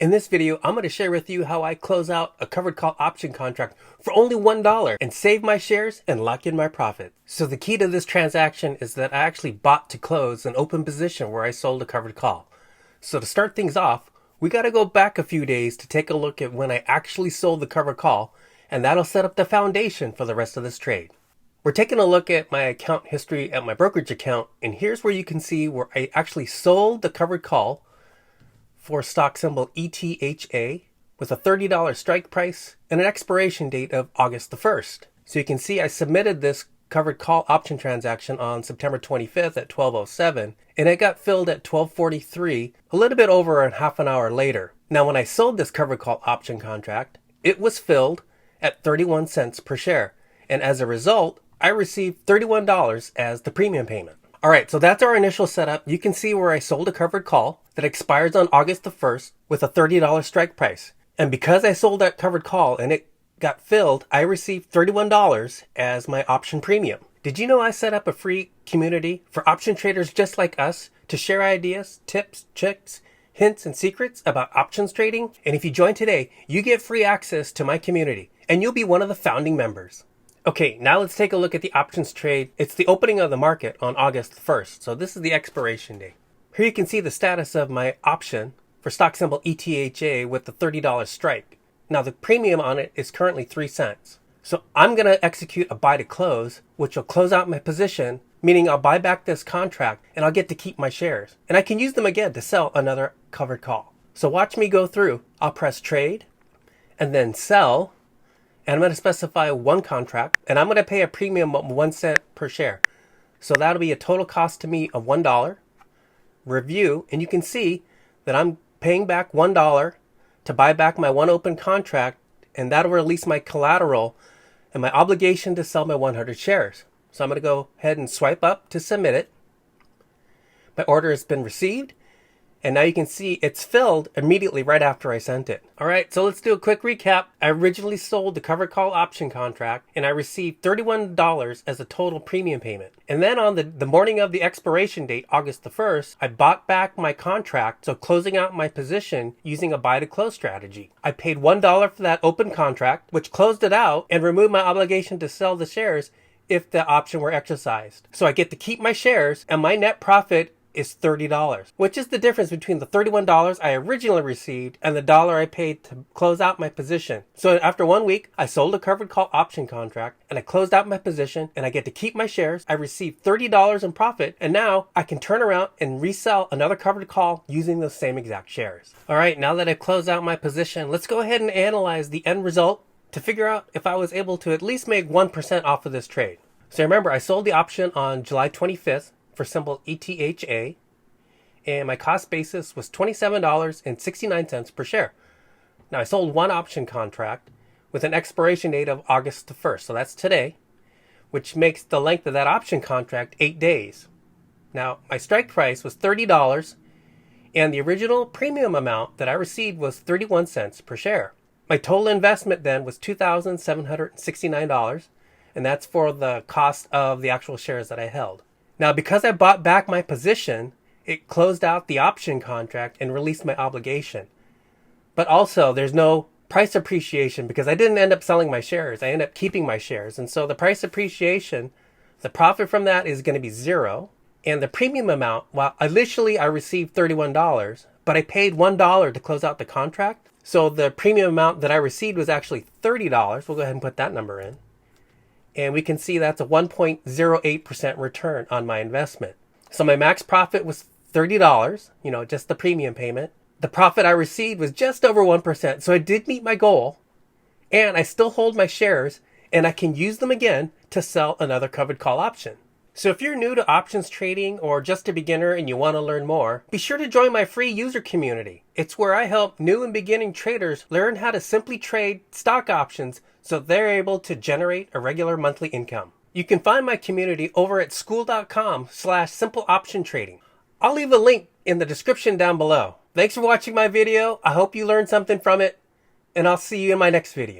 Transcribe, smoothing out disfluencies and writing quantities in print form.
In this video, I'm going to share with you how I close out a covered call option contract for only $1 and save my shares and lock in my profit. So the key to this transaction is that I actually bought to close an open position where I sold a covered call. So to start things off, we got to go back a few days to take a look at when I actually sold the covered call, and that'll set up the foundation for the rest of this trade. We're taking a look at my account history at my brokerage account, and here's where you can see where I actually sold the covered call for stock symbol ETHA with a $30 strike price and an expiration date of August the 1st. So you can see I submitted this covered call option transaction on September 25th at 12:07, and it got filled at 12:43, a little bit over a half an hour later. Now when I sold this covered call option contract, it was filled at 31 cents per share, and as a result, I received $31 as the premium payment. All right, so that's our initial setup. You can see where I sold a covered call that expires on August the 1st with a $30 strike price. And because I sold that covered call and it got filled, I received $31 as my option premium. Did you know I set up a free community for option traders just like us to share ideas, tips, tricks, hints, and secrets about options trading? And if you join today, you get free access to my community and you'll be one of the founding members. Okay, now let's take a look at the options trade. It's the opening of the market on August 1st, so this is the expiration date. Here you can see the status of my option for stock symbol ETHA with the $30 strike. Now the premium on it is currently 3 cents. So I'm going to execute a buy to close, which will close out my position, meaning I'll buy back this contract and I'll get to keep my shares. And I can use them again to sell another covered call. So watch me go through. I'll press trade and then sell. And I'm going to specify one contract, and I'm going to pay a premium of 1 cent per share. So that'll be a total cost to me of $1. Review, and you can see that I'm paying back $1 to buy back my one open contract, and that'll release my collateral and my obligation to sell my 100 shares. So I'm going to go ahead and swipe up to submit it. My order has been received. And now you can see it's filled immediately right after I sent it. All right, so let's do a quick recap. I originally sold the covered call option contract and I received $31 as a total premium payment. And then on the morning of the expiration date, August the 1st, I bought back my contract, so closing out my position using a buy to close strategy. I paid $1 for that open contract, which closed it out and removed my obligation to sell the shares if the option were exercised. So I get to keep my shares and my net profit is $30, which is the difference between the $31 I originally received and the dollar I paid to close out my position. So after 1 week, I sold a covered call option contract and I closed out my position and I get to keep my shares. I received $30 in profit, and now I can turn around and resell another covered call using those same exact shares. All right, now that I've closed out my position, let's go ahead and analyze the end result to figure out if I was able to at least make 1% off of this trade. So remember, I sold the option on July 25th for symbol ETHA, and my cost basis was $27.69 per share. Now I sold one option contract with an expiration date of August the 1st, so that's today, which makes the length of that option contract 8 days. Now my strike price was $30, and the original premium amount that I received was 31 cents per share. My total investment then was $2,769, and that's for the cost of the actual shares that I held. Now, because I bought back my position, it closed out the option contract and released my obligation. But also, there's no price appreciation because I didn't end up selling my shares. I ended up keeping my shares. And so the price appreciation, the profit from that is going to be $0. And the premium amount, well, initially I received $31, but I paid $1 to close out the contract. So the premium amount that I received was actually $30. We'll go ahead and put that number in. And we can see that's a 1.08% return on my investment. So my max profit was $30, just the premium payment. The profit I received was just over 1%. So I did meet my goal, and I still hold my shares, and I can use them again to sell another covered call option. So if you're new to options trading or just a beginner and you want to learn more, be sure to join my free user community. It's where I help new and beginning traders learn how to simply trade stock options so they're able to generate a regular monthly income. You can find my community over at school.com/simpleoptiontrading. I'll leave a link in the description down below. Thanks for watching my video. I hope you learned something from it, and I'll see you in my next video.